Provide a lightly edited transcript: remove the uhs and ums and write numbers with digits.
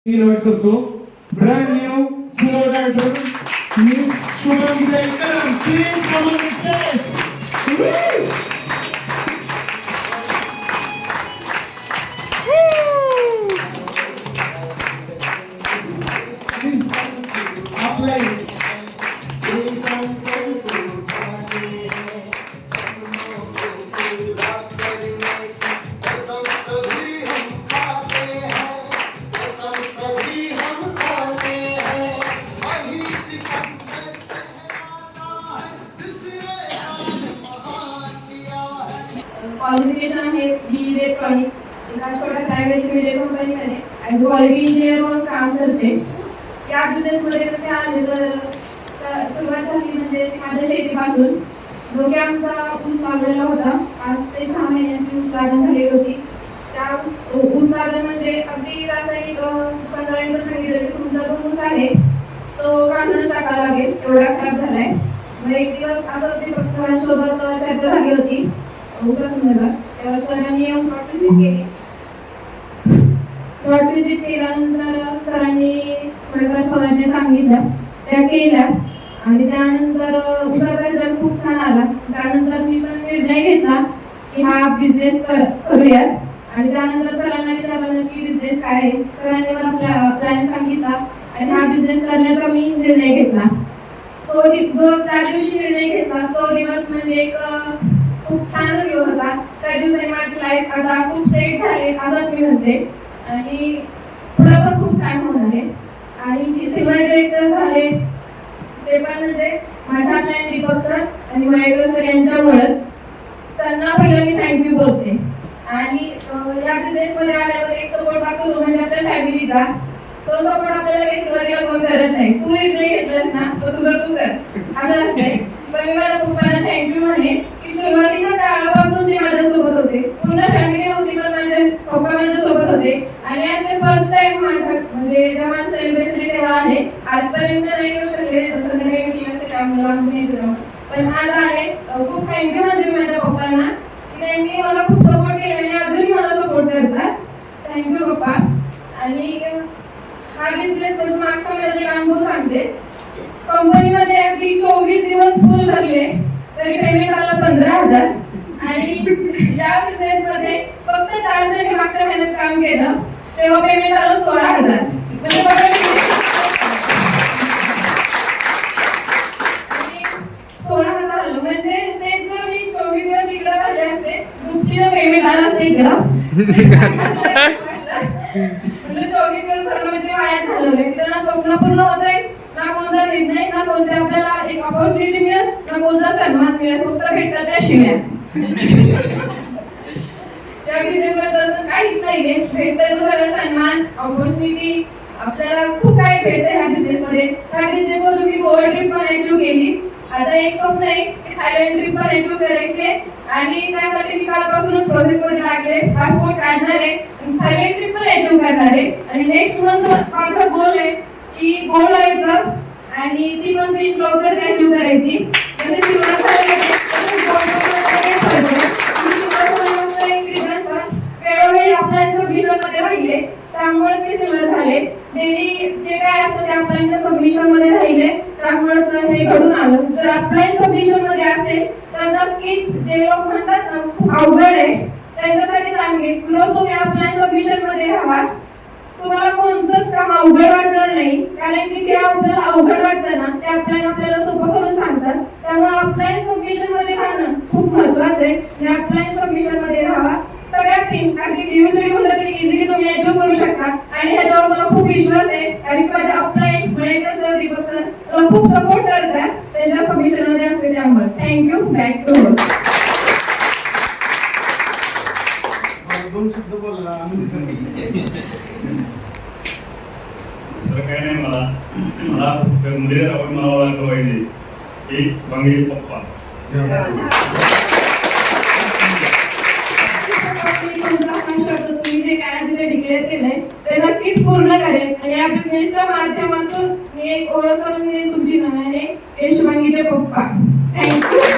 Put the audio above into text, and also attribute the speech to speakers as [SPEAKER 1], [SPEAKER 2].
[SPEAKER 1] Invite करतो brand new silver diamond miss Shubham Jaykaram please come on stage.
[SPEAKER 2] Qualification आहे B electronics एका छोट्या private limited कंपनीमध्ये ॲज क्वालिटी इंजिनियर म्हणून काम करते. या बिझनेसमध्ये कसे आले तर सुरुवात झाली म्हणजे माझ्या शेतीपासून, जो की आमचा ऊस लावलेला होता. 5 ते 6 महिन्याची ऊस लागण झाली होती. त्या ऊस लागण म्हणजे अगदी रासायनिक कंत्राटीवर सांगितलं की तुमचा जो ऊस आहे तो काढूनच टाकावा लागेल, एवढा खराब झालाय. मग एक दिवस असं दीपक सरांसोबत चर्चा झाली होती ऊसासंदर्भात. तेव्हा सरांनी येऊन प्लॉट व्हिजिट केली. प्लॉट व्हिजिट केल्यानंतर सरांनी थोड्याफार फवारण्या सांगितल्या, त्या केल्या आणि त्यानंतर ऊसाचा रिझल्ट खूप छान आला. त्यानंतर मी पण निर्णय घेतला की हा बिझनेस करूयात. आणि त्यानंतर सरांना विचारलं की बिझनेस काय आहे. सरांनी मला प्लॅन सांगितला आणि हा बिझनेस करण्याचा मी निर्णय घेतला. तो जो त्या दिवशी निर्णय घेतला तो दिवस म्हणजे एक खूप छान दिवस होता. त्या दिवसाने माझी लाईफ आता खूप सेट झाली असंच मी म्हणते आणि पुढे पण खूप छान होणार आहे. आणि सिल्वर डायरेक्टर झाले ते पण म्हणजे माझ्या प्लॅन दीपक सर आणि महेंद्र सर यांच्यामुळेच. त्यांना पहिलं मी थँक्यू बोलते. आणि या बिझनेसमध्ये आल्यावर एक सपोर्ट लागतो तो म्हणजे आपल्या फॅमिलीचा. तो सपोर्ट आपल्याला काही सुरुवातीला कोण करत नाही. तू निर्णय घेतलास ना तो तुझं तू कर असं असतंय. पण मी माझ्या पप्पांना थँक्यू म्हणे की सुरुवातीच्या काळापासून ते माझ्यासोबत होते. पूर्ण फॅमिली नव्हती पण माझे पप्पा माझ्यासोबत होते. आणि आज ते फर्स्ट टाइम माझ्या म्हणजे जेव्हा सेलिब्रेशन तेव्हा आले. आजपर्यंत नाही येऊ शकले, संध्याकाळी मीटिंग असते त्यामुळे लागून यायचं, पण आज आले. खूप थँक्यू म्हणते मी माझ्या पप्पांना की त्यांनी मला खूप सपोर्ट केला आणि अजूनही मला सपोर्ट करतात. थँक्यू पप्पा. आणि हा बिझनेस मध्ये मागच्या महिन्यात एक अनुभव सांगते. कंपनीमध्ये अगदी 24 दिवस फुल भरले तरी पेमेंट आलं 15,000. आणि या बिझनेस मध्ये फक्त 4 जण मागच्या महिन्यात काम केलं तेव्हा पेमेंट आलं 16,000. म्हणजे 16,000 आलं. म्हणजे ते जर मी 24 दिवस इकडे भरले असते दुपटीनं पेमेंट आलं असतं इकडं. म्हणजे 24 दिवस भरणं म्हणजे वाया झालं नाही. त्यांना स्वप्न पूर्ण होत आहे, ना कोणता निर्णय, ना कोणते आपल्याला एक ऑपॉर्च्युनिटी मिळेल, ना कोणता सन्मान मिळेल, फक्त भेटतात त्या शिव्या. त्या बिझनेसमध्ये तसं काहीच नाहीये. भेटतंय तो सगळं सन्मान, ऑपॉर्च्युनिटी, आपल्याला खूप काही भेटतंय ह्या बिझनेसमध्ये. त्या बिझनेसमधून मी गोवा ट्रिप पण अचीव्ह केली. आता एक स्वप्न आहे की थायलंड ट्रिप पण अचीव्ह करायचे आणि त्यासाठी मी कालपासूनच प्रोसेसमध्ये लागले. पासपोर्ट काढणार आहे, थायलंड ट्रिप पण अचीव्ह करणार आहे. आणि नेक्स्ट मंथ माझा गोल आहे की गोल व्हायचं आणि ती पण मी लवकर अचीव्ह करायची. जसे सिल्वर झाले वेळोवेळी आपल्या सबमिशन मध्ये राहिले त्यामुळेच मी सिल्वर झाले. डेली जे काय असतं ते आपल्या सबमिशन मध्ये राहिले त्यामुळेच हे घडून आलं. जर आपल्या सबमिशन मध्ये असेल तर नक्कीच जे लोक म्हणतात ना खूप अवघड आहे त्यांच्यासाठी सांगेन रोज तुम्ही आपल्या सबमिशन मध्ये राहा. तुम्हाला कोणतंच काम अवघड वाटणार नाही, कारण की जे आपल्याला अवघड वाटतं ना ते आपल्याला सोपं करून सांगतात. त्यामुळे ऑफलाईन सबमिशन मध्ये राहणं खूप महत्त्वाचं आहे. ऑफलाईन सबमिशन मध्ये राहा. सगळ्यात मेन अगदी DUCD म्हटलं तरी इझिली तुम्ही अचीव्ह करू शकता आणि ह्याच्यावर मला खूप विश्वास आहे. कारण की माझ्या offline Mahendra sir, Deepak sir मला खूप सपोर्ट करतात त्यांच्या सबमिशन मध्ये असते. त्यामुळे थँक्यू. Back to host.
[SPEAKER 3] काही नाही. मला मध्ये राहून मला ओळखलं पाहिजे की बंगली पप्पा.
[SPEAKER 2] तुम्ही जे काय तिथे डिक्लेअर केलंय ते नक्कीच पूर्ण करेन आणि या बिझनेसच्या माध्यमातून मी एक ओळख करून देईन तुमची नावाने, यशवंतीचे पप्पा. थँक्यू.